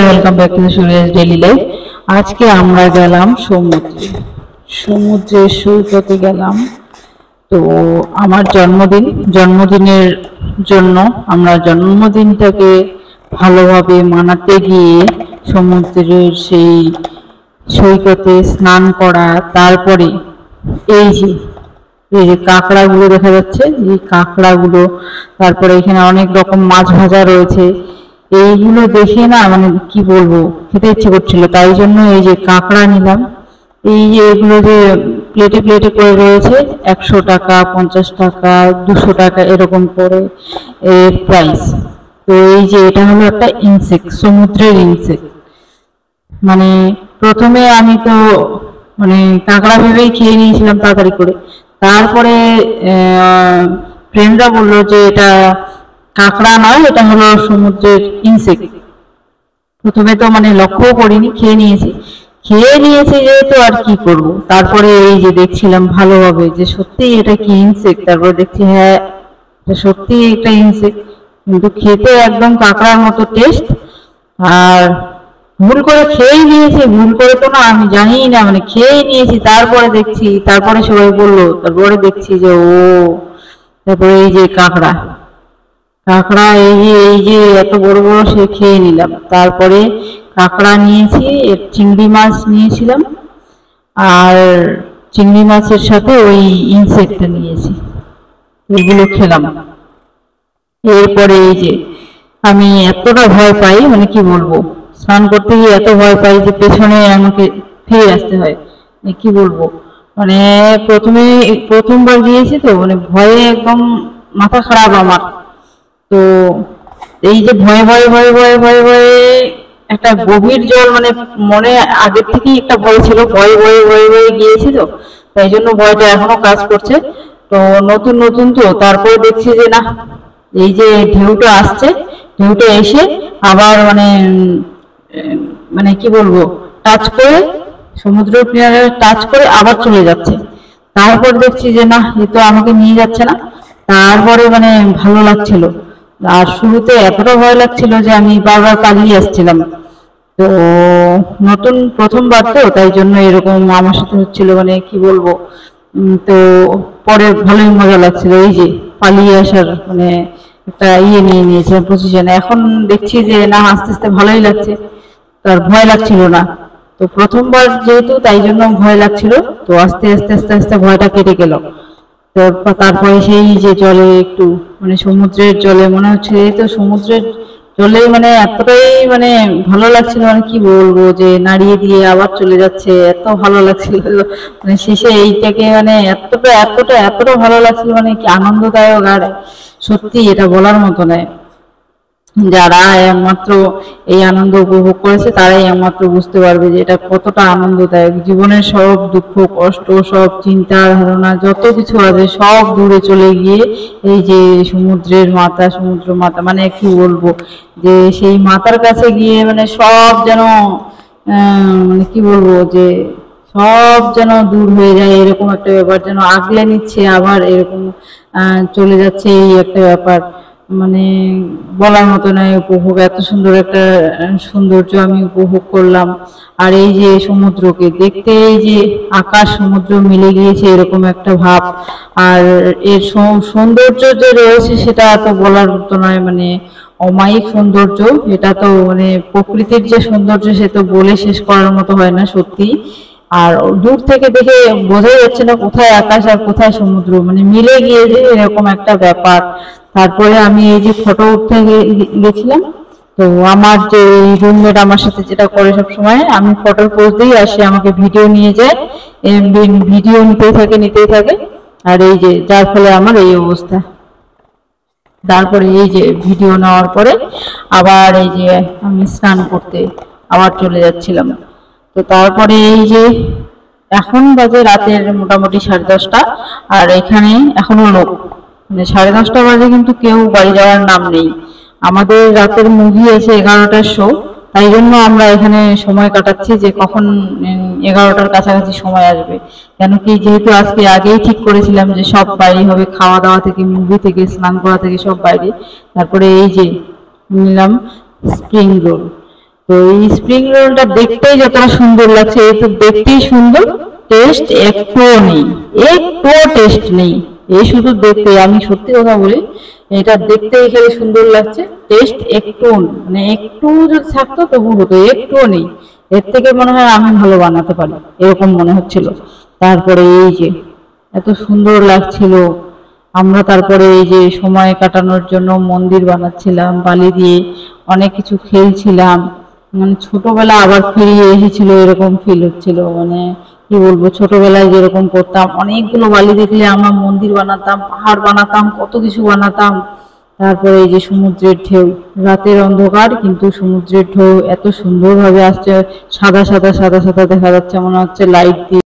Welcome back to Suresh daily life. আজকে আমরা গেলাম সমুদ্রের সৈকতে গেলাম। তো আমার জন্মদিনের জন্য আমরা জন্মদিনটাকে ভালোভাবে মানাতে গিয়ে সমুদ্রের সেই সৈকতে স্নান করা, তারপরে এই যে কাঁকড়াগুলো দেখা যাচ্ছে, এই কাঁকড়াগুলো, তারপরে এখানে অনেক রকম মাছ ভাজা রয়েছে। এইগুলো দেখে না মানে কি বলবো, খেতে ইচ্ছে করছিল, তাই জন্য এই যে কাঁকড়া নিলাম। এই যে এগুলো যে প্লেটে প্লেটে করে রয়েছে, 100 টাকা, 50 টাকা, 200 টাকা এরকম করে এর প্রাইস। তো এই যে এটা হলো একটা ইনসেক্ট, সমুদ্রের ইনসেক্ট। মানে প্রথমে আমি তো মানে কাঁকড়া ভেবেই খেয়ে নিয়েছিলাম তাড়াতাড়ি করে। তারপরে ফ্রেন্ডরা বললো যে এটা কাঁকড়া নয়, এটা হলো সমুদ্রের ইনসেক্ট। প্রথমে তো মানে লক্ষ্যও করিনি, খেয়ে নিয়েছি যেহেতু আর কি করব। তারপরে এই যে দেখছিলাম ভালোভাবে যে সত্যি এটা কি ইনসেক্ট, তারপরে দেখছি হ্যাঁ এটা সত্যি একটা ইনসেক্ট, কিন্তু খেতে একদম কাঁকড়ার মতো টেস্ট। আর ভুল করে খেয়েই নিয়েছি, ভুল করে তো না, আমি জানিই না, মানে খেয়েই নিয়েছি। তারপরে সবাই বললো, তারপরে দেখছি যে তারপরে এই যে কাঁকড়া কাঁকড়া এই যে এত বড় বড় সে খেয়ে নিলাম। তারপরে কাঁকড়া নিয়েছি, চিংড়ি মাছ নিয়েছিলাম, আর চিংড়ি মাছের সাথে ওই ইনসেক্টটা নিয়েছি, এগুলো খেলাম। এরপরে এই যে আমি এতটা ভয় পাই, মানে কি বলবো, স্নান করতে গিয়ে এত ভয় পাই যে পেছনে আমাকে ফিরে আসতে হয়, মানে কি বলবো। মানে প্রথমবার গিয়েছি তো, মানে ভয়ে একদম মাথা খারাপ আমার। তো এই যে ভয়ে ভয়ে ভয়ে ভয়ে ভয়ে ভয়ে একটা গভীর জল, মানে মনে আগের থেকেই একটা ভয় ছিল, ভয়ে ভয়ে ভয়ে ভয়ে গিয়েছি তো, তাই জন্য ভয়টা এখনো কাজ করছে। তো নতুন নতুন তো, তারপরে দেখছি যে না, এই যে ঢেউটা আসছে, ঢেউটা এসে আবার মানে মানে কি বলবো, টাচ করে সমুদ্র কিনারে টাচ করে আবার চলে যাচ্ছে। তারপর দেখছি যে না, এ তো আমাকে নিয়ে যাচ্ছে না। তারপরে মানে ভালো লাগছিল। আর শুরুতে এতটা ভয় লাগছিল যে আমি বারবার পালিয়ে আসছিলাম। তো প্রথমবার তো, তাই জন্য এরকম আমার সাথে হচ্ছিল, মানে কি বলবো। তো পরে ভালোই মজা লাগছিল, এই যে পালিয়ে আসার মানে একটা নিয়ে নিয়েছিলাম পজিশন। এখন দেখছি যে না, আস্তে আস্তে ভালোই লাগছে, তার ভয় লাগছিল না। তো প্রথমবার যেহেতু, তাই জন্য ভয় লাগছিল। তো আস্তে আস্তে আস্তে আস্তে ভয়টা কেটে গেল। তো তারপরে সেই যে জলে একটু মানে সমুদ্রের জলে মনে হচ্ছে, এই তো সমুদ্রের জলে মানে এতটাই মানে ভালো লাগছিল, মানে কি বলবো, যে নাড়িয়ে দিয়ে আবার চলে যাচ্ছে, এত ভালো লাগছিল। মানে শেষে এইটাকে মানে এতটা এতটা এতটা ভালো লাগছিল, মানে কি আনন্দদায়ক। আর সত্যি এটা বলার মতো নয়, যারা একমাত্র এই আনন্দ উপভোগ করেছে তারাই একমাত্র বুঝতে পারবে যে এটা কতটা আনন্দদায়ক। জীবনের সব দুঃখ কষ্ট, সব চিন্তা ধারণা যত কিছু আছে, সব দূরে চলে গিয়ে এই যে সমুদ্র মাতা, মানে কি বলবো, যে সেই মাতার কাছে গিয়ে মানে সব যেন মানে কি বলবো, যে সব যেন দূর হয়ে যায়, এরকম একটা ব্যাপার, যেন আগলে নিচ্ছে আবার এরকম চলে যাচ্ছে, এই একটা ব্যাপার। মানে বলার মতো নয় উপভোগ, এত সুন্দর একটা সৌন্দর্য আমি উপভোগ করলাম। আর এই যে সমুদ্রকে দেখতে, এই যে আকাশ সমুদ্র মিলে গিয়েছে এরকম একটা ভাব। আর এর সৌন্দর্য যে রয়েছে সেটা তো বলার মতো নয়, মানে অমায়িক সৌন্দর্য। এটা তো মানে প্রকৃতির যে সৌন্দর্য সে তো বলে শেষ করার মতো হয় না সত্যি। আর দূর থেকে দেখে বোঝাই যাচ্ছে না কোথায় আকাশ আর কোথায় সমুদ্র, মানে মিলে গিয়েছে এরকম একটা ব্যাপার। তারপরে আমি এই যে ফটো উঠতে গেছিলাম, তো আমার যে রুমমেট আমার সাথে যেটা করে সব সময়, আমি ফটোর পোজ দিই আর সে আমাকে ভিডিও নিয়ে যায়, ভিডিও নিতেই থাকে। আর এই যে যার ফলে আমার এই অবস্থা। তারপরে এই যে ভিডিও নেওয়ার পরে আবার এই যে আমি স্নান করতে আবার চলে যাচ্ছিলাম। তো তারপরে এই যে এখন বাজে রাতের মোটামুটি 10:30, আর এখানে এখনো লোক, মানে 10:30 বাজে কিন্তু কেউ বাড়ি যাওয়ার নাম নেই। আমাদের রাতের মুভি আছে 11টার শো, তাই জন্য আমরা এখানে সময় কাটাচ্ছি যে কখন 11টার কাছাকাছি সময় আসবে। কেন কি, যেহেতু আজকে আগেই ঠিক করেছিলাম যে সব বাইরে হবে, খাওয়া দাওয়া থেকে মুভি থেকে স্নান করা থেকে সব বাইরে। তারপরে এই যে নিলাম স্প্রিং রোল। তো এই স্প্রিং রোলটা দেখতেই যতটা সুন্দর লাগছে, এই তো দেখতেই সুন্দর, টেস্ট একটুও নেই, একটুও টেস্ট নেই। এই শুধু দেখতে, আমি সত্যি কথা বলি, এটা দেখতে এখানে সুন্দর লাগছে, টেস্ট একটু মানে একটু যদি থাকতো তবু হতো, একটুও নেই। এর থেকে মনে হয় আমি ভালো বানাতে পারি এরকম মনে হচ্ছিল। তারপরে এই যে এত সুন্দর লাগছিল, আমরা তারপরে এই যে সময় কাটানোর জন্য মন্দির বানাচ্ছিলাম বালি দিয়ে, অনেক কিছু খেলছিলাম, মানে ছোটবেলা আবার ফিরিয়ে এসেছিল এরকম ফিল হচ্ছিল। মানে কি বলবো, ছোটবেলায় যেরকম করতাম, অনেকগুলো বালি দেখলে আমরা মন্দির বানাতাম, পাহাড় বানাতাম, কত কিছু বানাতাম। তারপরে এই যে সমুদ্রের ঢেউ, রাতের অন্ধকার কিন্তু সমুদ্রের ঢেউ এত সুন্দরভাবে আসছে, সাদা সাদা সাদা সাদা দেখা যাচ্ছে, মনে হচ্ছে লাইট দিয়ে